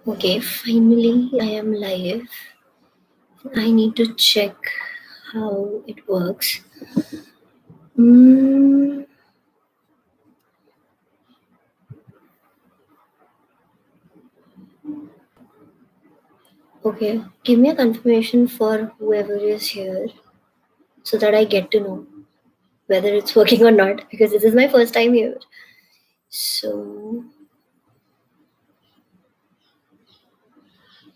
Okay, finally I am live. I need to check how it works. Mm, okay, give me a confirmation for whoever is here so that I get to know whether it's working or not because this is my first time here. So,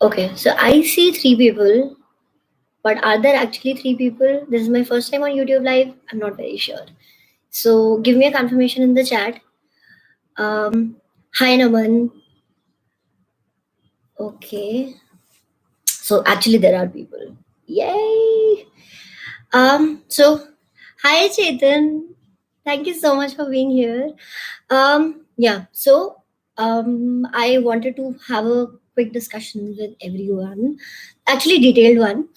okay, so I see three people, but are there actually three people? This is my first time on YouTube Live. I'm not very sure. So, give me a confirmation in the chat. Hi, Naman. Okay. So actually there are people. Yay! So hi Chetan. Thank you so much for being here. Yeah, so I wanted to have a quick discussion with everyone, actually detailed one,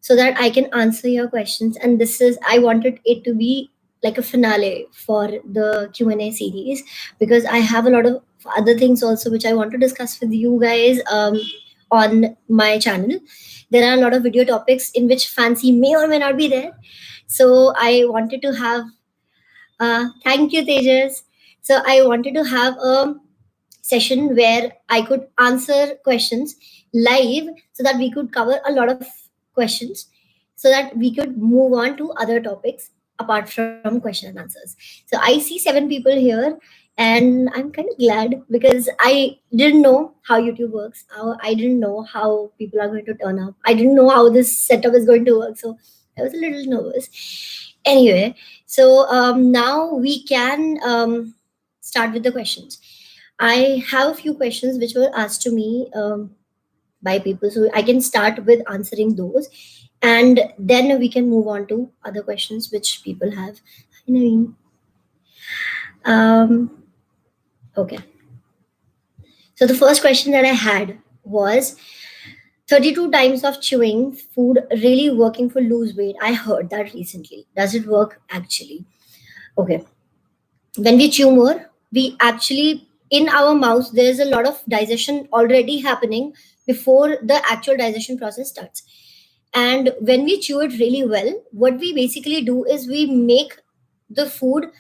so that I can answer your questions. And this is I wanted it to be like a finale for the Q&A series because I have a lot of other things also which I want to discuss with you guys on my channel. There are a lot of video topics in which Fancy may or may not be there. So I wanted to have thank you, Tejas. So I wanted to have a session where I could answer questions live so that we could cover a lot of questions so that we could move on to other topics apart from question and answers. So I see 7 people here and I'm kind of glad because I didn't know how YouTube works. I didn't know how people are going to turn up. I didn't know how this setup is going to work. So I was a little nervous. Anyway, so now we can start with the questions. I have a few questions which were asked to me by people, so I can start with answering those, and then we can move on to other questions which people have. I mean, okay. So the first question that I had was 32 times of chewing food really working for lose weight. I heard that recently. Does it work actually? Okay. When we chew more, we actually, in our mouths, there's a lot of digestion already happening before the actual digestion process starts. And when we chew it really well, what we basically do is we make the food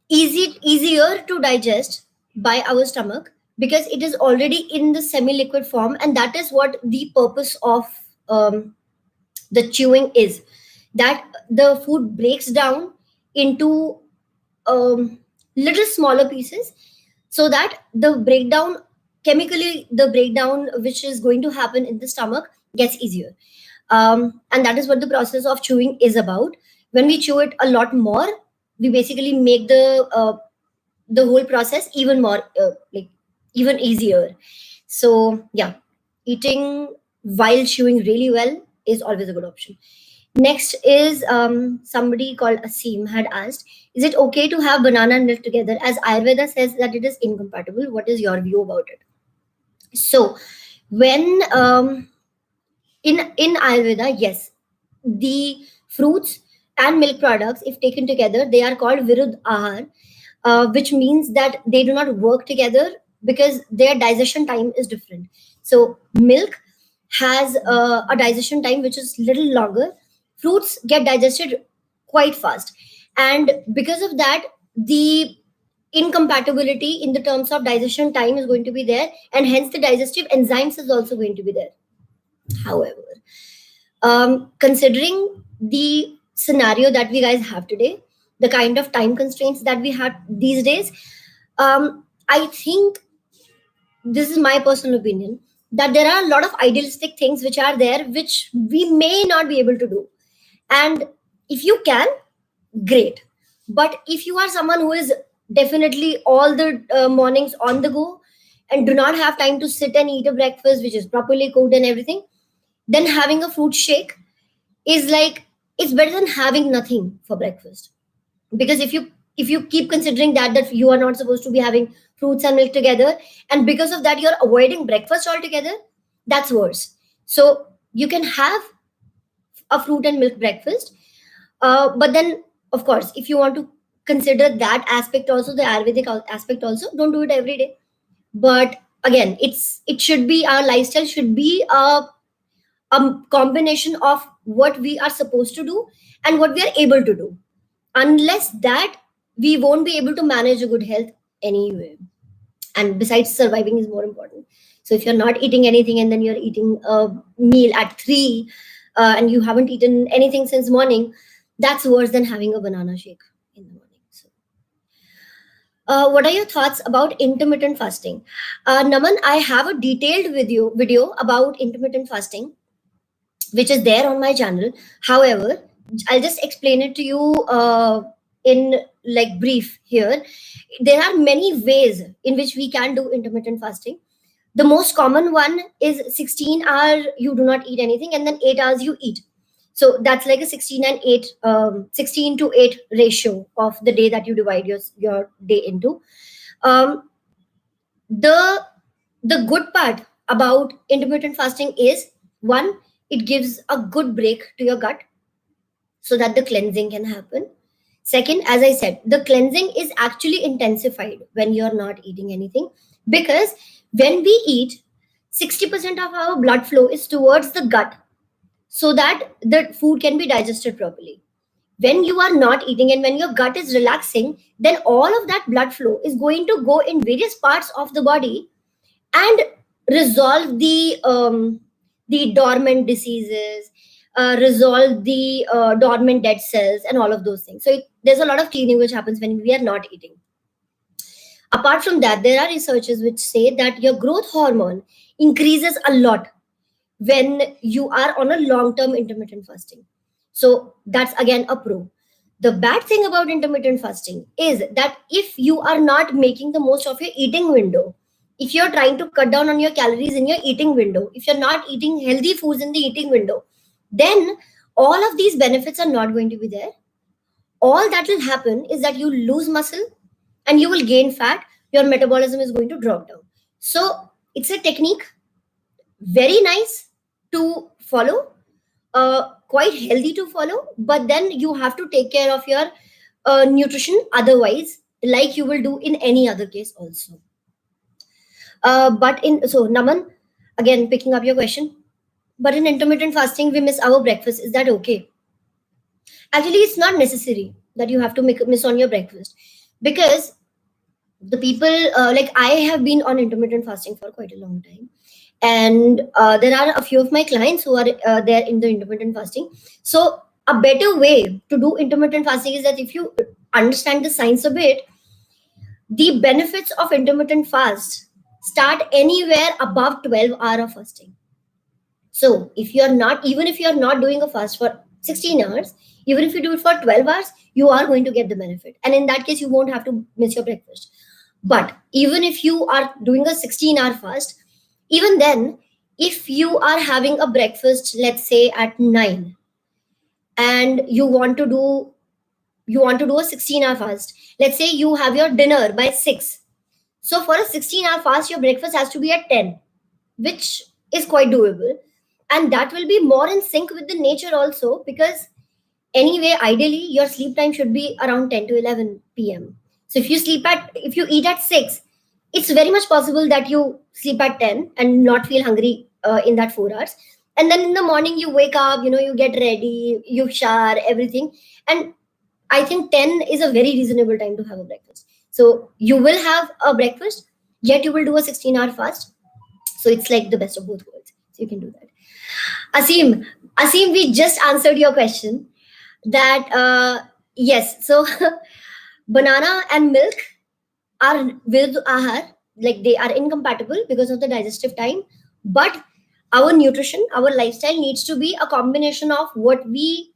easier to digest by our stomach because it is already in the semi liquid form, and that is what the purpose of the chewing is, that the food breaks down into little smaller pieces so that the breakdown, chemically the breakdown which is going to happen in the stomach gets easier. And that is what the process of chewing is about. When we chew it a lot more, we basically make the whole process even more like even easier. So yeah, eating while chewing really well is always a good option. Next is somebody called Asim had asked, is it okay to have banana and milk together? As Ayurveda says that it is incompatible. What is your view about it? So, when in Ayurveda, yes, the fruits and milk products, if taken together, they are called virud ahar, which means that they do not work together because their digestion time is different. So, milk has a digestion time which is little longer. Fruits get digested quite fast, and because of that, the incompatibility in the terms of digestion time is going to be there, and hence the digestive enzymes is also going to be there. However, considering the scenario that we guys have today, the kind of time constraints that we have these days, I think, this is my personal opinion, that there are a lot of idealistic things which are there which we may not be able to do. And if you can, great. But if you are someone who is definitely all the mornings on the go and do not have time to sit and eat a breakfast which is properly cooked and everything, then having a fruit shake is like, it's better than having nothing for breakfast. Because if you keep considering that you are not supposed to be having fruits and milk together, and because of that you're avoiding breakfast altogether, that's worse. So you can have a fruit and milk breakfast, but then of course if you want to consider that aspect also, the Ayurvedic aspect also, don't do it every day. But again, it should be, our lifestyle should be a combination of what we are supposed to do and what we are able to do. Unless that, we won't be able to manage a good health anyway. And besides, surviving is more important. So if you're not eating anything and then you're eating a meal at 3, and you haven't eaten anything since morning, that's worse than having a banana shake in the morning. So, what are your thoughts about intermittent fasting? Naman, I have a detailed video about intermittent fasting, which is there on my channel. However, I'll just explain it to you in like brief here. There are many ways in which we can do intermittent fasting. The most common one is 16 hours you do not eat anything, and then 8 hours you eat. So that's like a 16 and 8, 16 to 8 ratio of the day that you divide your day into. The good part about intermittent fasting is, one, it gives a good break to your gut so that the cleansing can happen. Second, as I said, the cleansing is actually intensified when you're not eating anything, because when we eat, 60% of our blood flow is towards the gut so that the food can be digested properly. When you are not eating and when your gut is relaxing, then all of that blood flow is going to go in various parts of the body and resolve the dormant diseases, resolve the dormant dead cells and all of those things. So there's a lot of cleaning which happens when we are not eating. Apart from that, there are researches which say that your growth hormone increases a lot when you are on a long-term intermittent fasting. So that's again a pro. The bad thing about intermittent fasting is that if you are not making the most of your eating window, if you're trying to cut down on your calories in your eating window, if you're not eating healthy foods in the eating window, then all of these benefits are not going to be there. All that will happen is that you lose muscle and you will gain fat. Your metabolism is going to drop down. So it's a technique, very nice to follow, quite healthy to follow, but then you have to take care of your nutrition otherwise, like you will do in any other case also. So Naman, again picking up your question, but in intermittent fasting we miss our breakfast. Is that okay? Actually, it's not necessary that you have to miss on your breakfast, because the people, like I have been on intermittent fasting for quite a long time, and there are a few of my clients who are there in the intermittent fasting. So a better way to do intermittent fasting is that if you understand the science a bit, the benefits of intermittent fast start anywhere above 12 hours of fasting. So if you're not, even if you're not doing a fast for 16 hours, even if you do it for 12 hours, you are going to get the benefit. And in that case, you won't have to miss your breakfast. But even if you are doing a 16-hour fast, even then, if you are having a breakfast, let's say at 9, and you want to do a 16-hour fast, let's say you have your dinner by 6. So for a 16-hour fast, your breakfast has to be at 10, which is quite doable. And that will be more in sync with the nature also, because anyway, ideally, your sleep time should be around 10 to 11 p.m. So if you eat at 6, it's very much possible that you sleep at 10 and not feel hungry in that 4 hours. And then in the morning, you wake up, you get ready, you shower, everything. And I think 10 is a very reasonable time to have a breakfast. So you will have a breakfast, yet you will do a 16-hour fast. So it's like the best of both worlds. So you can do that. Asim, we just answered your question that yes. So banana and milk are with ahar, like they are incompatible because of the digestive time. But our nutrition, our lifestyle needs to be a combination of what we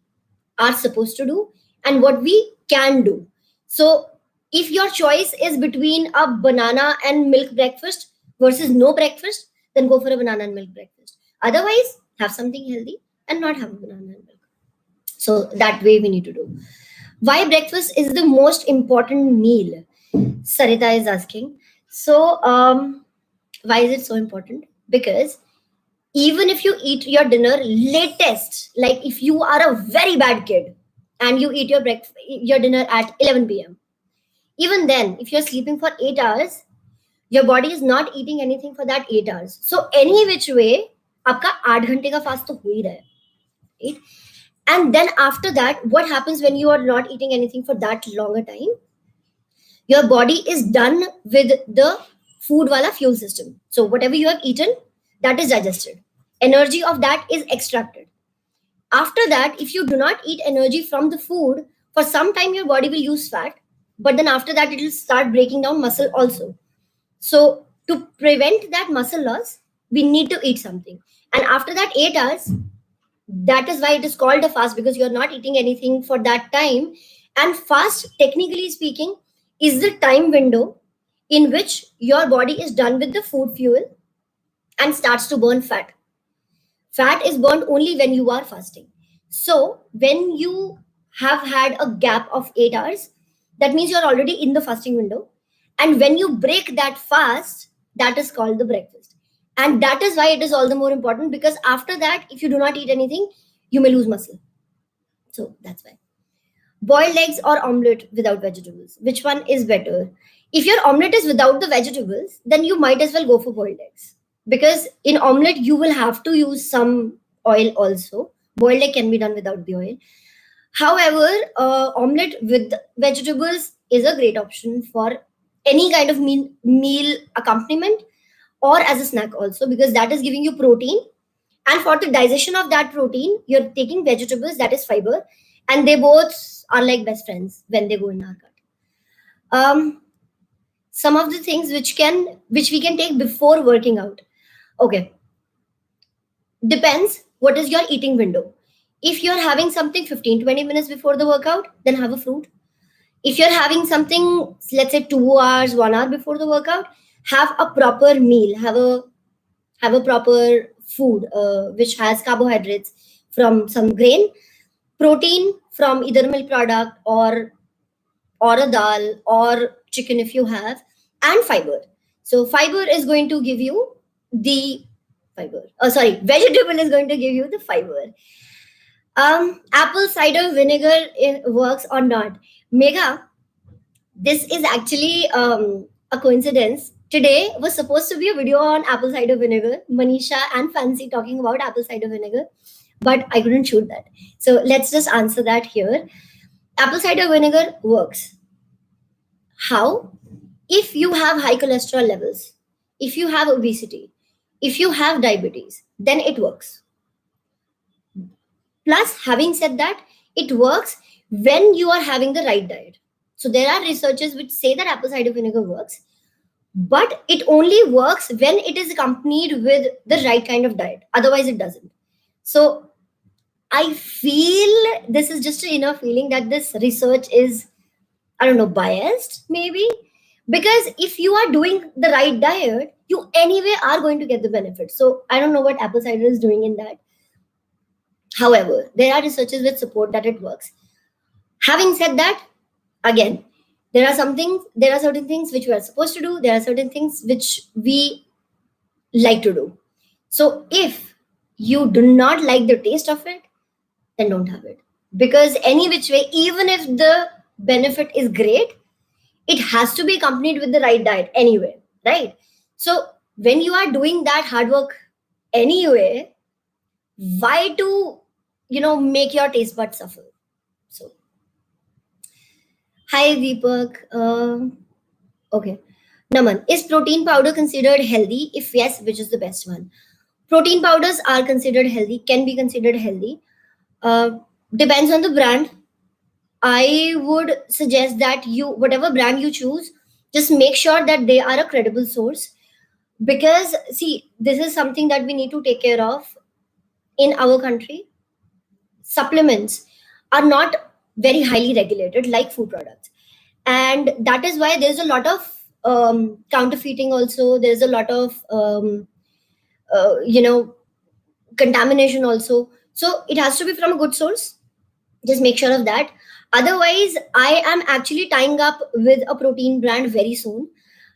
are supposed to do and what we can do. So if your choice is between a banana and milk breakfast versus no breakfast, then go for a banana and milk breakfast. Otherwise, have something healthy and not have a banana and milk. So that way we need to do. Why breakfast is the most important meal? Sarita is asking. So why is it so important? Because even if you eat your dinner latest, like if you are a very bad kid and you eat your dinner at 11 p.m., even then, if you're sleeping for 8 hours, your body is not eating anything for that 8 hours. So any which way, आपका 8 घंटे का fast तो हो ही रहा है, right? And then after that, what happens when you are not eating anything for that longer time? Your body is done with the food wala fuel system. So whatever you have eaten, that is digested. Energy of that is extracted. After that, if you do not eat energy from the food, for some time your body will use fat, but then after that it will start breaking down muscle also. So to prevent that muscle loss, we need to eat something. And after that 8 hours, that is why it is called a fast, because you're not eating anything for that time. And fast, technically speaking, is the time window in which your body is done with the food fuel and starts to burn fat. Fat is burned only when you are fasting. So when you have had a gap of 8 hours, that means you're already in the fasting window. And when you break that fast, that is called the breakfast. And that is why it is all the more important, because after that, if you do not eat anything, you may lose muscle. So that's why. Boiled eggs or omelette without vegetables, which one is better? If your omelette is without the vegetables, then you might as well go for boiled eggs, because in omelette you will have to use some oil also. Boiled egg can be done without the oil. However, omelette with vegetables is a great option for any kind of meal accompaniment, or as a snack also, because that is giving you protein. And for the digestion of that protein, you're taking vegetables, that is fiber, and they both are like best friends when they go in our gut. Some of the things which we can take before working out. Okay, depends what is your eating window. If you're having something 15-20 minutes before the workout, then have a fruit. If you're having something, let's say 2 hours, 1 hour before the workout, have a proper meal, have a proper food which has carbohydrates from some grain, protein from either milk product or a dal or chicken if you have, and fiber. So fiber is going to give you the fiber. Vegetable is going to give you the fiber. Apple cider vinegar works or not? Megha, this is actually a coincidence. Today was supposed to be a video on apple cider vinegar, Manisha and Fancy talking about apple cider vinegar, but I couldn't shoot that. So let's just answer that here. Apple cider vinegar works. How? If you have high cholesterol levels, if you have obesity, if you have diabetes, then it works. Plus, having said that, it works when you are having the right diet. So there are researchers which say that apple cider vinegar works, but it only works when it is accompanied with the right kind of diet. Otherwise, it doesn't. So I feel this is just an inner feeling that this research is, I don't know, biased maybe. Because if you are doing the right diet, you anyway are going to get the benefits. So I don't know what apple cider is doing in that. However, there are researchers which support that it works. Having said that, again, there are certain things which we are supposed to do. There are certain things which we like to do. So if you do not like the taste of it, then don't have it. Because any which way, even if the benefit is great, it has to be accompanied with the right diet anyway, right? So when you are doing that hard work anyway, why to, make your taste buds suffer? So, hi Deepak. Okay. Naman, is protein powder considered healthy? If yes, which is the best one? Protein powders are considered healthy, can be considered healthy. Depends on the brand. I would suggest that whatever brand you choose, just make sure that they are a credible source. Because, see, this is something that we need to take care of in our country. Supplements are not very highly regulated like food products. And that is why there's a lot of counterfeiting also. There's a lot of, contamination also. So it has to be from a good source. Just make sure of that. Otherwise, I am actually tying up with a protein brand very soon.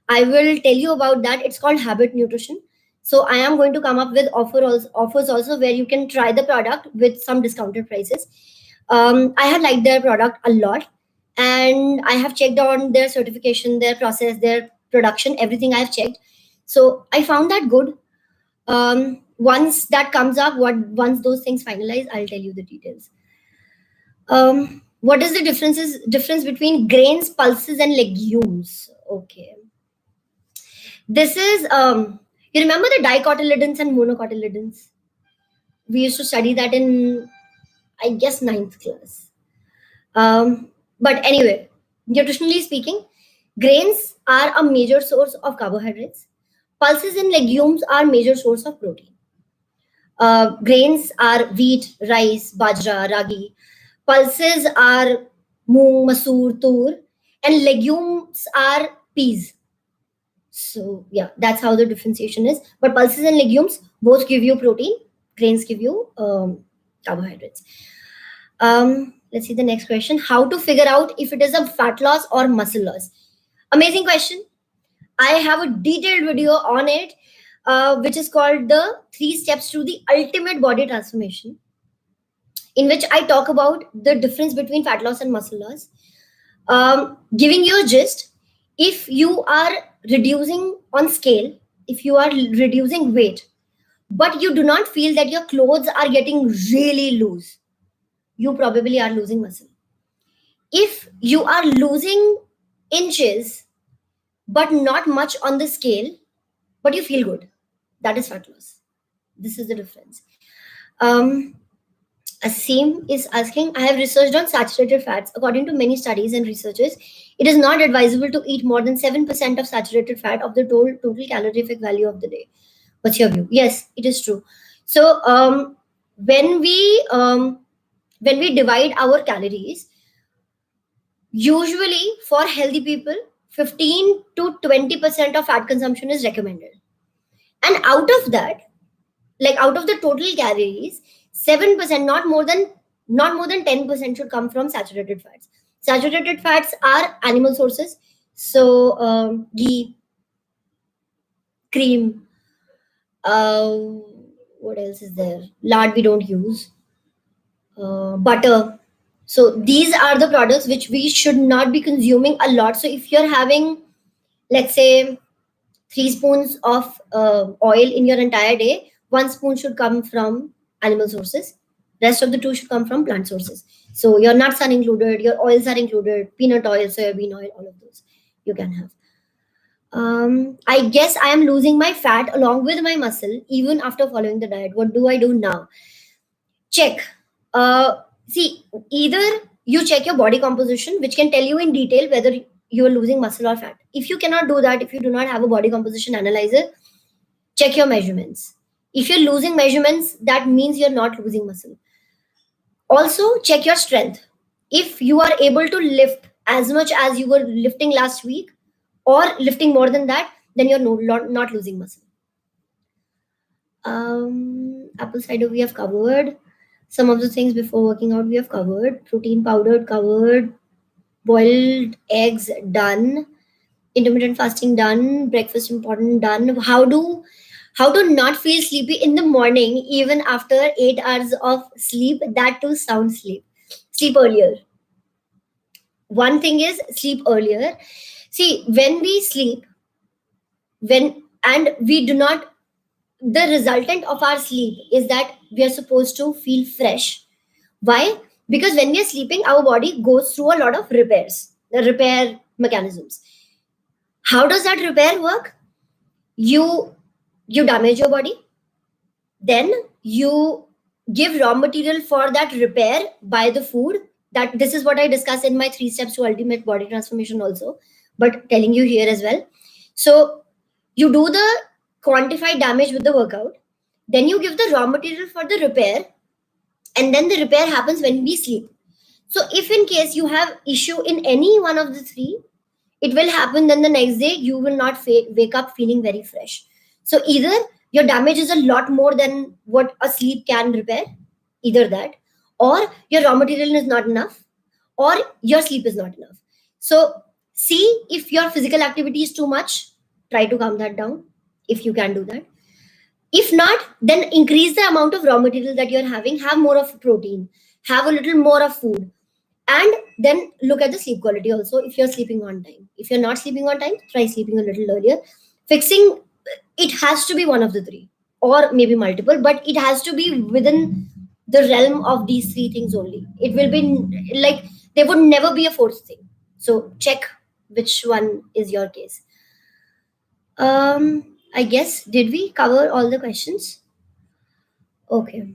I will tell you about that. It's called Habit Nutrition. So I am going to come up with offers also where you can try the product with some discounted prices. I have liked their product a lot, and I have checked on their certification, their process, their production, everything I've checked. So I found that good. Once that comes up, once those things finalize, I'll tell you the details. What is the difference between grains, pulses, and legumes? Okay. This is you remember the dicotyledons and monocotyledons? We used to study that in, I guess, 9th class. But anyway, nutritionally speaking, grains are a major source of carbohydrates. Pulses and legumes are major source of protein. Grains are wheat, rice, bajra, ragi. Pulses are moong, masoor, tur, and legumes are peas. So yeah, that's how the differentiation is. But pulses and legumes both give you protein. Grains give you carbohydrates. Let's see the next question. How to figure out if it is a fat loss or muscle loss? Amazing question. I have a detailed video on it, which is called the 3 steps to the ultimate body transformation, in which I talk about the difference between fat loss and muscle loss. Giving you a gist, if you are reducing on scale, if you are reducing weight, but you do not feel that your clothes are getting really loose, you probably are losing muscle. If you are losing inches, but not much on the scale, but you feel good, that is fat loss. This is the difference. Asim is asking, I have researched on saturated fats. According to many studies and researches, it is not advisable to eat more than 7% of saturated fat of the total calorific value of the day. What's your view? Yes, it is true. So when we divide our calories, usually for healthy people, 15 to 20% of fat consumption is recommended. And out of that, like out of the total calories, 7%, not more than 10% should come from saturated fats. Saturated fats are animal sources. So ghee, cream, what else is there? Lard we don't use. Butter. So these are the products which we should not be consuming a lot. So if you're having, let's say, 3 spoons of oil in your entire day, 1 spoon should come from animal sources. Rest of the 2 should come from plant sources. So your nuts are included, your oils are included, peanut oil, soybean oil, all of those you can have. I guess I am losing my fat along with my muscle even after following the diet. What do I do now? Check. See, either you check your body composition, which can tell you in detail whether you are losing muscle or fat. If you cannot do that, if you do not have a body composition analyzer, check your measurements. If you're losing measurements, that means you're not losing muscle. Also, check your strength. If you are able to lift as much as you were lifting last week or lifting more than that, then you're not losing muscle. Apple cider we have covered. Some of the things before working out we have covered. Protein powder covered. Boiled eggs done. Intermittent fasting done. Breakfast important done. How to not feel sleepy in the morning even after 8 hours of sleep, that too sound sleep. Sleep earlier. One thing is sleep earlier. See, when we sleep, and we do not, the resultant of our sleep is that we are supposed to feel fresh. Why? Because when we are sleeping, our body goes through a lot of repair mechanisms. How does that repair work? You damage your body, then you give raw material for that repair by the food. That this is what I discussed in my 3 steps to ultimate body transformation also, but telling you here as well. So you do the quantified damage with the workout, then you give the raw material for the repair, and then the repair happens when we sleep. So if in case you have issue in any one of the 3, it will happen, then the next day you will not wake up feeling very fresh. So either your damage is a lot more than what a sleep can repair, either that, or your raw material is not enough, or your sleep is not enough. So see if your physical activity is too much, try to calm that down if you can do that. If not, then increase the amount of raw material that you're having, have more of protein, have a little more of food. And then look at the sleep quality also, if you're sleeping on time. If you're not sleeping on time, try sleeping a little earlier. Fixing, it has to be one of the three, or maybe multiple, but it has to be within the realm of these three things only. It will be like, there would never be a fourth thing. So check which one is your case. I guess, did we cover all the questions? Okay.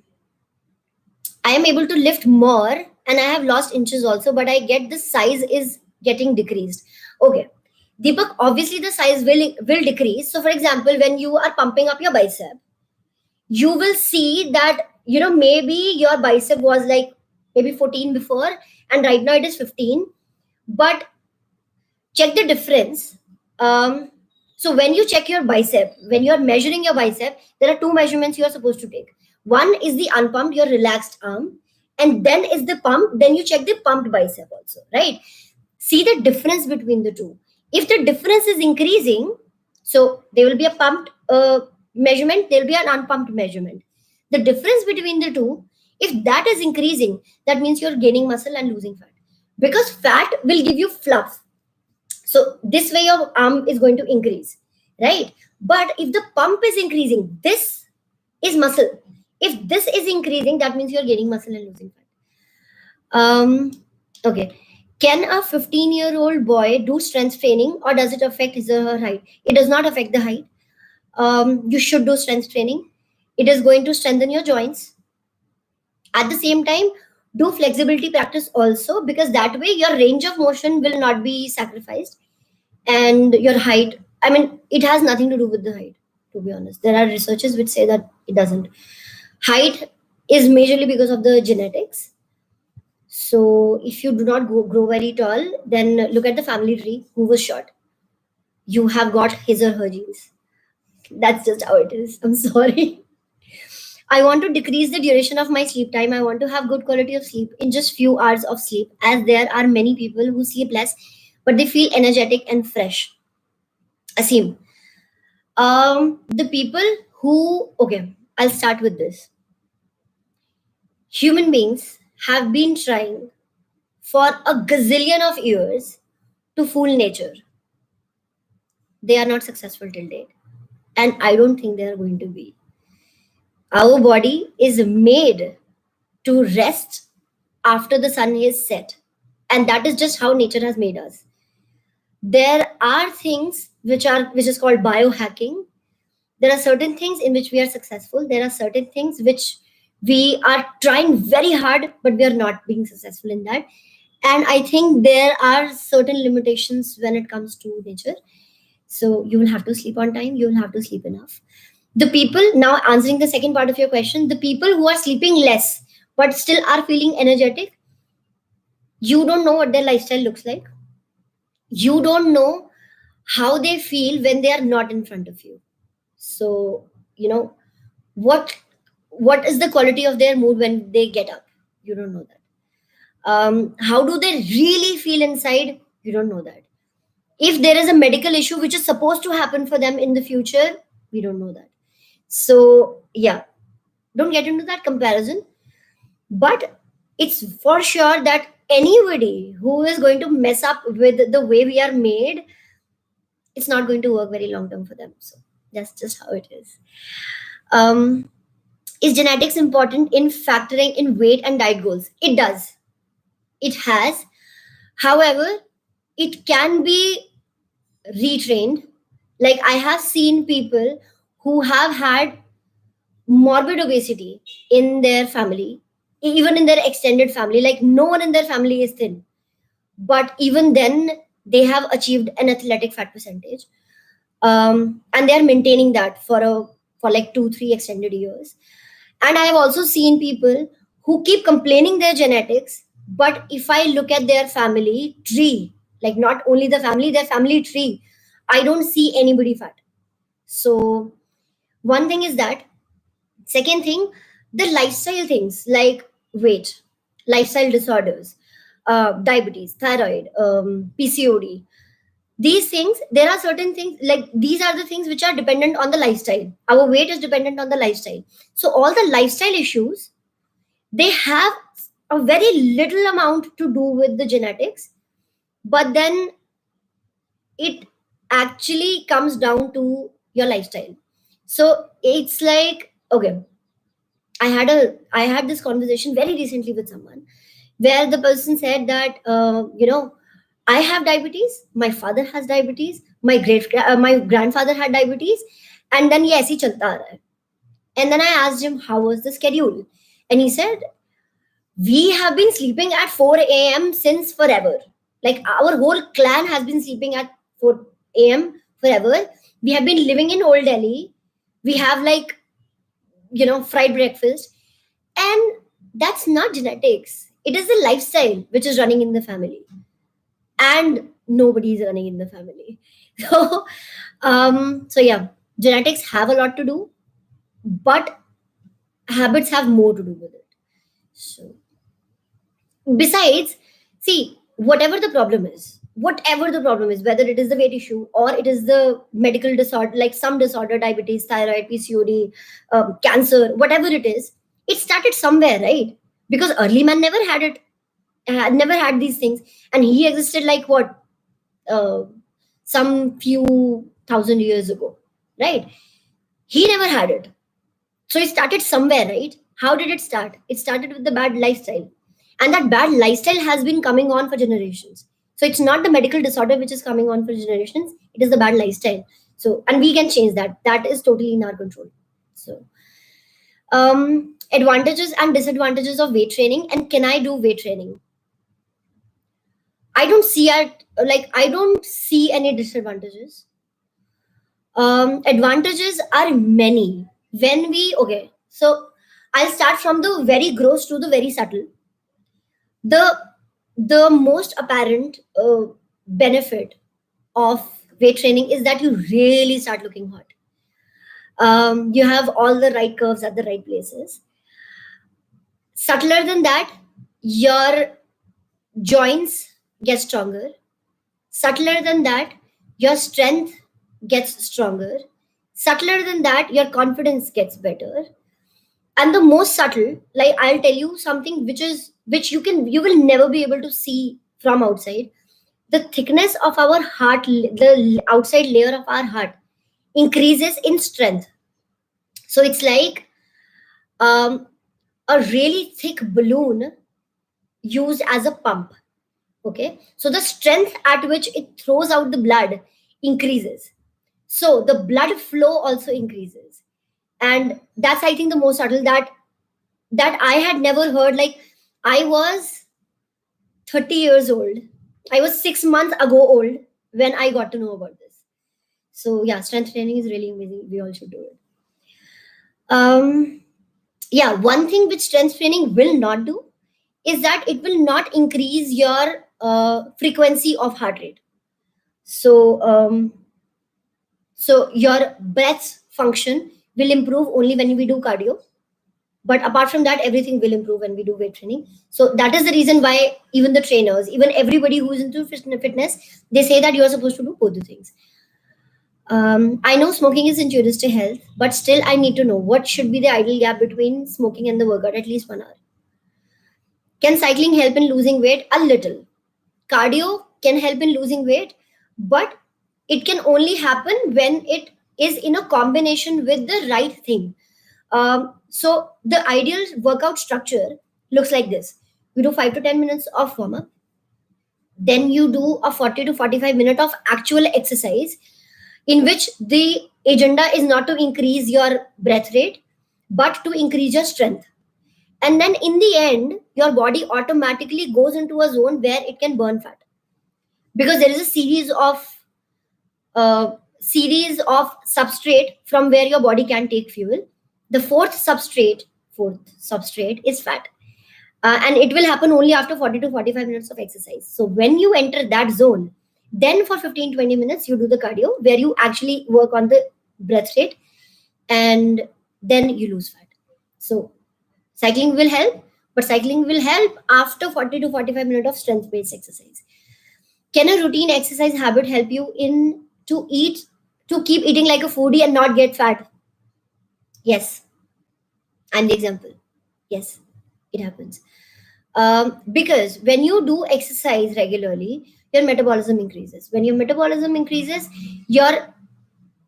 I am able to lift more and I have lost inches also, but I get the size is getting decreased. Okay. Deepak, obviously the size will decrease. So for example, when you are pumping up your bicep, you will see that, maybe your bicep was like maybe 14 before and right now it is 15. But check the difference. So when you check your bicep, when you're measuring your bicep, there are two measurements you are supposed to take. One is the unpumped, your relaxed arm, and then is the pump. Then you check the pumped bicep also, right? See the difference between the two. If the difference is increasing, so there will be a pumped measurement, there will be an unpumped measurement. The difference between the two, if that is increasing, that means you're gaining muscle and losing fat. Because fat will give you fluff. So this way your arm is going to increase, right? But if the pump is increasing, this is muscle. If this is increasing, that means you're gaining muscle and losing fat. Okay. Can a 15-year-old boy do strength training, or does it affect his or her height? It does not affect the height. You should do strength training. It is going to strengthen your joints. At the same time, do flexibility practice also, because that way your range of motion will not be sacrificed. And your height, I mean, it has nothing to do with the height, to be honest. There are researches which say that it doesn't. Height is majorly because of the genetics. So if you do not grow very tall, then look at the family tree. Who was short? You have got his or her genes. That's just how it is. I'm sorry. I want to decrease the duration of my sleep time. I want to have good quality of sleep in just few hours of sleep, as there are many people who sleep less, but they feel energetic and fresh. Asim, the people who, okay, I'll start with this. Human beings have been trying for a gazillion of years to fool nature. They are not successful till date. And I don't think they are going to be. Our body is made to rest after the sun is set. And that is just how nature has made us. There are things which is called biohacking. There are certain things in which we are successful. There are certain things which we are trying very hard, but we are not being successful in that. And I think there are certain limitations when it comes to nature. So you will have to sleep on time. You will have to sleep enough. The people, now answering the second part of your question, the people who are sleeping less, but still are feeling energetic, you don't know what their lifestyle looks like. You don't know how they feel when they are not in front of you. So, what is the quality of their mood when they get up? You don't know that. How do they really feel inside? You don't know that. If there is a medical issue which is supposed to happen for them in the future, we don't know that. So, yeah, don't get into that comparison. But it's for sure that anybody who is going to mess up with the way we are made, it's not going to work very long term for them. So that's just how it is. Is genetics important in factoring in weight and diet goals? It does. It has. However, it can be retrained. Like, I have seen people who have had morbid obesity in their family, even in their extended family. Like, no one in their family is thin, but even then they have achieved an athletic fat percentage, and they are maintaining that for like 2-3 extended years. And I have also seen people who keep complaining their genetics, but if I look at their family tree, like not only the family, their family tree, I don't see anybody fat. So one thing is that. Second thing, the lifestyle things like weight, lifestyle disorders, diabetes, thyroid, PCOD. These things, there are certain things, like these are the things which are dependent on the lifestyle. Our weight is dependent on the lifestyle. So all the lifestyle issues, they have a very little amount to do with the genetics, but then it actually comes down to your lifestyle. So it's like, okay, I had this conversation very recently with someone where the person said that I have diabetes, my father has diabetes, my grandfather had diabetes, and then yes, he chalta aa raha hai. And then I asked him how was the schedule, and he said we have been sleeping at 4 a.m. since forever. Like our whole clan has been sleeping at 4 a.m. forever. We have been living in Old Delhi. We have like, fried breakfast. And that's not genetics. It is the lifestyle which is running in the family. And nobody is running in the family. So yeah, genetics have a lot to do, but habits have more to do with it. So besides, see, whatever the problem is, whether it is the weight issue or it is the medical disorder, like some disorder, diabetes, thyroid, PCOD, cancer, whatever it is, it started somewhere, right? Because early man never had it, never had these things, and he existed like what, uh, some few thousand years ago, right? He never had it. So it started somewhere, right? How did it start? It started with the bad lifestyle. And that bad lifestyle has been coming on for generations. So it's not the medical disorder which is coming on for generations, it is the bad lifestyle. So, and we can change that. That is totally in our control. So, advantages and disadvantages of weight training, and can I do weight training? I don't see any disadvantages. Advantages are many. When we, okay, so I'll start from the very gross to the very subtle. The most apparent benefit of weight training is that you really start looking hot. You have all the right curves at the right places. Subtler than that, your joints get stronger. Subtler than that, your strength gets stronger. Subtler than that, your confidence gets better. And the most subtle, like I'll tell you something which you will never be able to see from outside. The thickness of our heart, the outside layer of our heart, increases in strength. So it's like um, a really thick balloon used as a pump. Okay, so the strength at which it throws out the blood increases. So the blood flow also increases, and that's, I think, the most subtle that I had never heard. Like, I was 30 years old. I was 6 months ago old when I got to know about this. So yeah, strength training is really amazing. We all should do it. Yeah, one thing which strength training will not do is that it will not increase your frequency of heart rate. So your breath function will improve only when we do cardio. But apart from that, everything will improve when we do weight training. So that is the reason why even the trainers, even everybody who is into fitness, they say that you are supposed to do both the things. I know smoking is injurious to health, but still I need to know what should be the ideal gap between smoking and the workout, at least 1 hour. Can cycling help in losing weight? A little. Cardio can help in losing weight, but it can only happen when it is in a combination with the right thing. So the ideal workout structure looks like this. You do 5 to 10 minutes of warm up. Then you do a 40 to 45 minutes of actual exercise, in which the agenda is not to increase your breath rate, but to increase your strength. And then in the end, your body automatically goes into a zone where it can burn fat, because there is a series of substrate from where your body can take fuel. The fourth substrate is fat, and it will happen only after 40 to 45 minutes of exercise. So when you enter that zone, then for 15-20 minutes you do the cardio, where you actually work on the breath rate, and then you lose fat. So cycling will help, but cycling will help after 40 to 45 minutes of strength based exercise. Can a routine exercise habit help you to keep eating like a foodie and not get fat? Yes. I'm the example. Yes, it happens. Because when you do exercise regularly, your metabolism increases. When your metabolism increases, your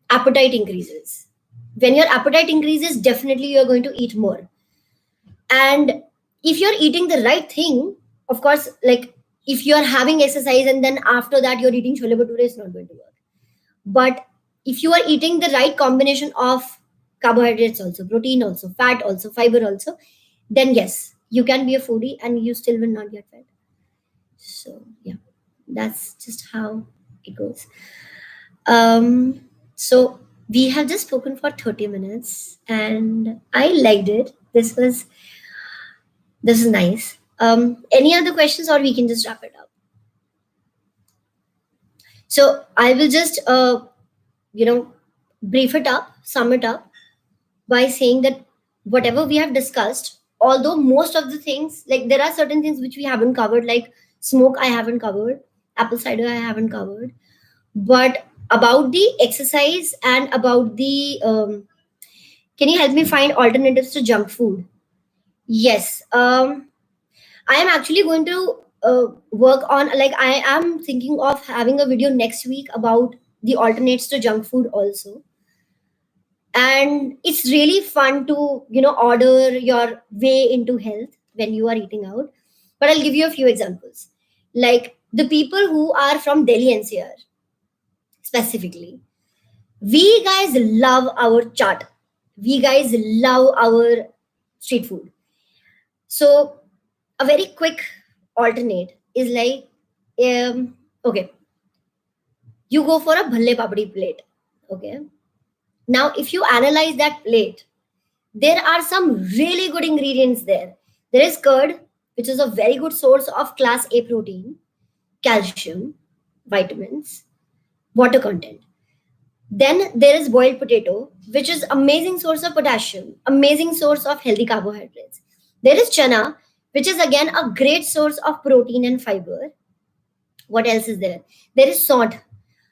appetite increases. When your appetite increases, definitely you're going to eat more. And if you're eating the right thing, of course, like if you're having exercise and then after that you're eating chole bhature, it's not going to work. But if you are eating the right combination of carbohydrates also, protein also, fat also, fiber also, then yes, you can be a foodie and you still will not get fat. So yeah, that's just how it goes. So we have just spoken for 30 minutes and I liked it. This is nice. Any other questions or we can just wrap it up? So I will just you know brief it up, sum it up by saying that whatever we have discussed, although most of the things, like there are certain things which we haven't covered, like smoke I haven't covered, apple cider I haven't covered, but about the exercise and about the can you help me find alternatives to junk food? Yes. I am actually going to work on, like I am thinking of having a video next week about the alternates to junk food also. And it's really fun to order your way into health when you are eating out. But I'll give you a few examples. Like the people who are from Delhi NCR specifically, we guys love our chaat. We guys love our street food. So a very quick alternate is like, okay, you go for a bhalle papdi plate. Okay. Now, if you analyze that plate, there are some really good ingredients there. There is curd, which is a very good source of class A protein, calcium, vitamins, water content. Then there is boiled potato, which is amazing source of potassium, amazing source of healthy carbohydrates. There is chana, which is again a great source of protein and fiber. What else is there? There is salt.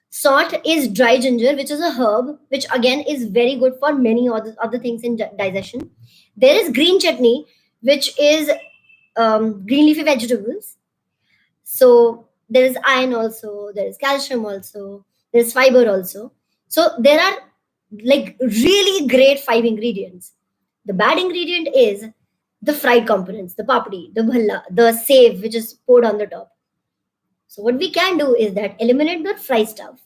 Salt is dry ginger, which is a herb, which again is very good for many other things in digestion. There is green chutney, which is green leafy vegetables. So there is iron also, there is calcium also, there is fiber also. So there are like really great 5 ingredients. The bad ingredient is the fried components, the papdi, the bhalla, the save, which is poured on the top. So what we can do is that eliminate the fry stuff,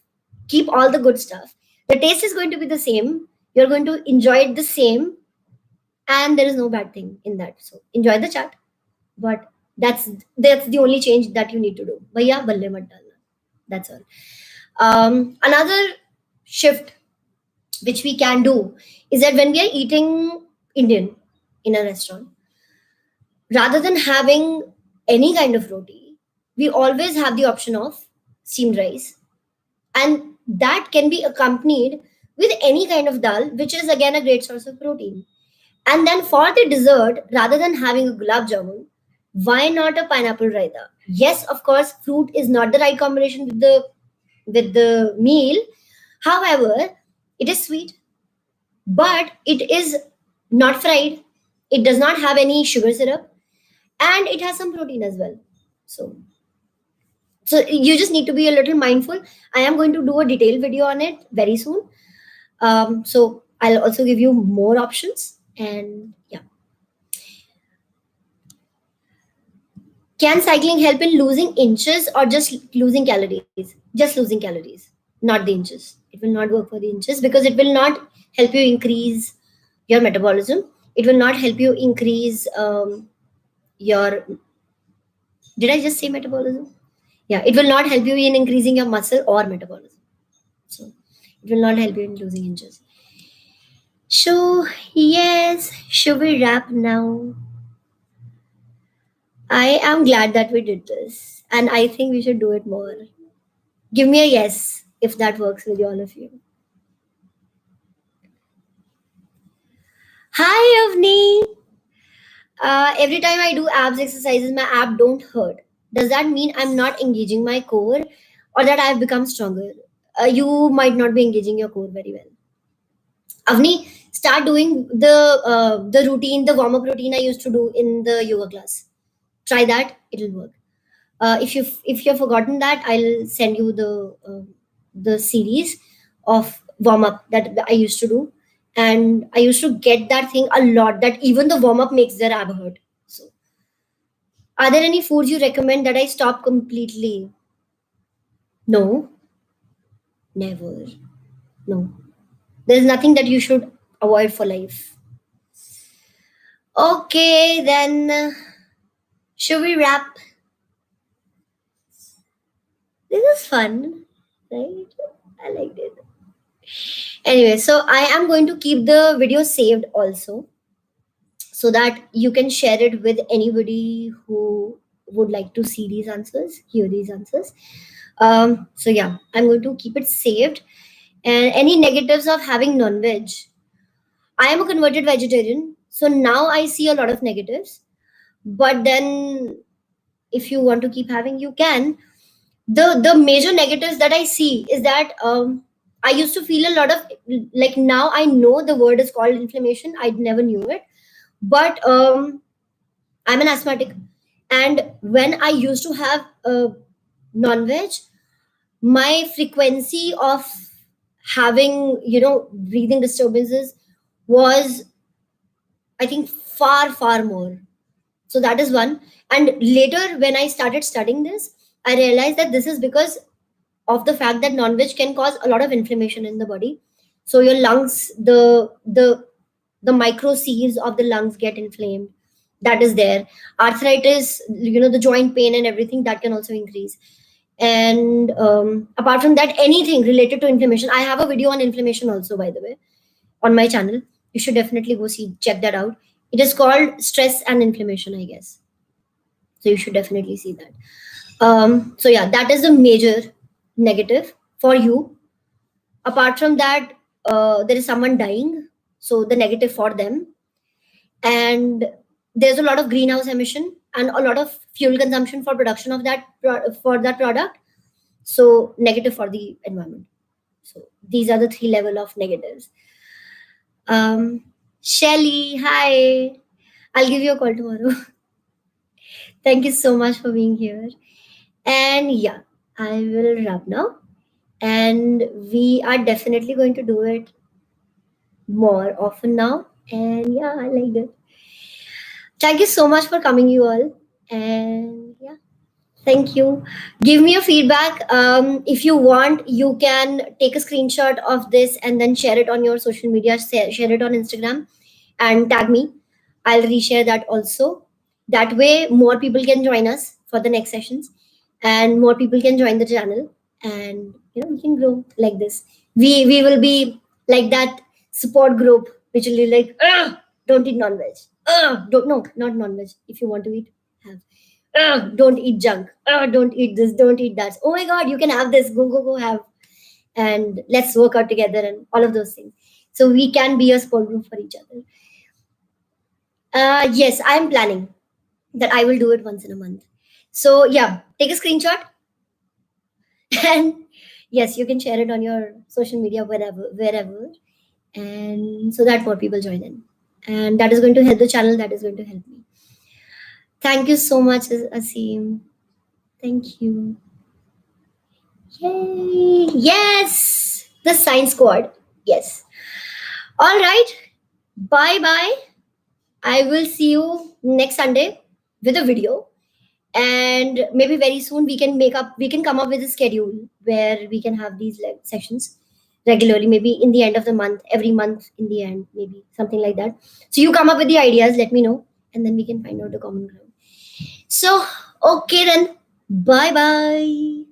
keep all the good stuff. The taste is going to be the same. You're going to enjoy it the same, and there is no bad thing in that. So enjoy the chat, but that's the only change that you need to do. Bhaiya balle mat dalna. That's all. Another shift which we can do is that when we are eating Indian in a restaurant, rather than having any kind of roti, we always have the option of steamed rice, and that can be accompanied with any kind of dal, which is again a great source of protein. And then for the dessert, rather than having a gulab jamun, why not a pineapple raita? Yes, of course, fruit is not the right combination with the meal. However, it is sweet, but it is not fried. It does not have any sugar syrup, and it has some protein as well. So you just need to be a little mindful. I am going to do a detailed video on it very soon. So I'll also give you more options. And yeah, can cycling help in losing inches or just losing calories? Just losing calories, not the inches. It will not work for the inches because it will not help you increase your metabolism. It will not help you increase your, did I just say metabolism? Yeah, it will not help you in increasing your muscle or metabolism. So it will not help you in losing inches. So yes, should we wrap now? I am glad that we did this, and I think we should do it more. Give me a yes if that works with all of you. Hi, Avni. Every time I do abs exercises, my ab don't hurt. Does that mean I'm not engaging my core, or that I've become stronger? You might not be engaging your core very well. Avni, start doing the routine, the warm up routine I used to do in the yoga class. try that, it'll work. If you've forgotten that, I'll send you the series of warm up that I used to do, and I used to get that thing a lot, that even the warm up makes their ab hurt. So, are there any foods you recommend that I stop completely? No, never. No, there's nothing that you should avoid for life. Okay, then should we wrap? This is fun, right? I liked it. Anyway, so I am going to keep the video saved also, so that you can share it with anybody who would like to see these answers, hear these answers. So yeah, I'm going to keep it saved. And any negatives of having non-veg? I am a converted vegetarian, so now I see a lot of negatives. But then, if you want to keep having, you can. The major negatives that I see is that I used to feel a lot of, like, now I know the word is called inflammation. I never knew it, but I'm an asthmatic, and when I used to have non-veg, my frequency of having breathing disturbances was, I think, far more. So that is one. And later, when I started studying this, I realized that this is because of the fact that non-veg can cause a lot of inflammation in the body. So your lungs, the micro sieves of the lungs get inflamed. That is there. Arthritis, the joint pain and everything, that can also increase. And apart from that, anything related to inflammation, I have a video on inflammation also, by the way, on my channel. You should definitely go check that out. It is called stress and inflammation, I guess. So you should definitely see that. So yeah, that is a major negative for you. Apart from that, there is someone dying, so the negative for them. And there's a lot of greenhouse emission and a lot of fuel consumption for production of that for that product. So negative for the environment. So these are the 3 level of negatives. Shelly, hi. I'll give you a call tomorrow. Thank you so much for being here. And yeah, I will wrap now. And we are definitely going to do it more often now. And yeah, I like it. Thank you so much for coming, you all. And yeah, thank you. Give me your feedback. If you want, you can take a screenshot of this and then share it on your social media, share it on Instagram and tag me. I'll reshare that also. That way, more people can join us for the next sessions, and more people can join the channel, and we can grow like this. We will be like that support group, which will be like, don't eat non-veg. Don't no, not non-veg. If you want to eat, have. Don't eat junk. Don't eat this. Don't eat that. Oh my God, you can have this. Go have. And let's work out together and all of those things. So we can be a support group for each other. Yes, I'm planning that I will do it once in a month. So yeah, take a screenshot. And yes, you can share it on your social media, wherever. And so that more people join in. And that is going to help the channel. That is going to help me. Thank you so much, Asim. Thank you. Yay! Yes! The Science Squad. Yes. All right. Bye-bye. I will see you next Sunday with a video. And maybe very soon we can come up with a schedule where we can have these sessions regularly, maybe in the end of the month, every month in the end, maybe something like that. So you come up with the ideas, let me know, and then we can find out the common ground. So, okay then. Bye-bye.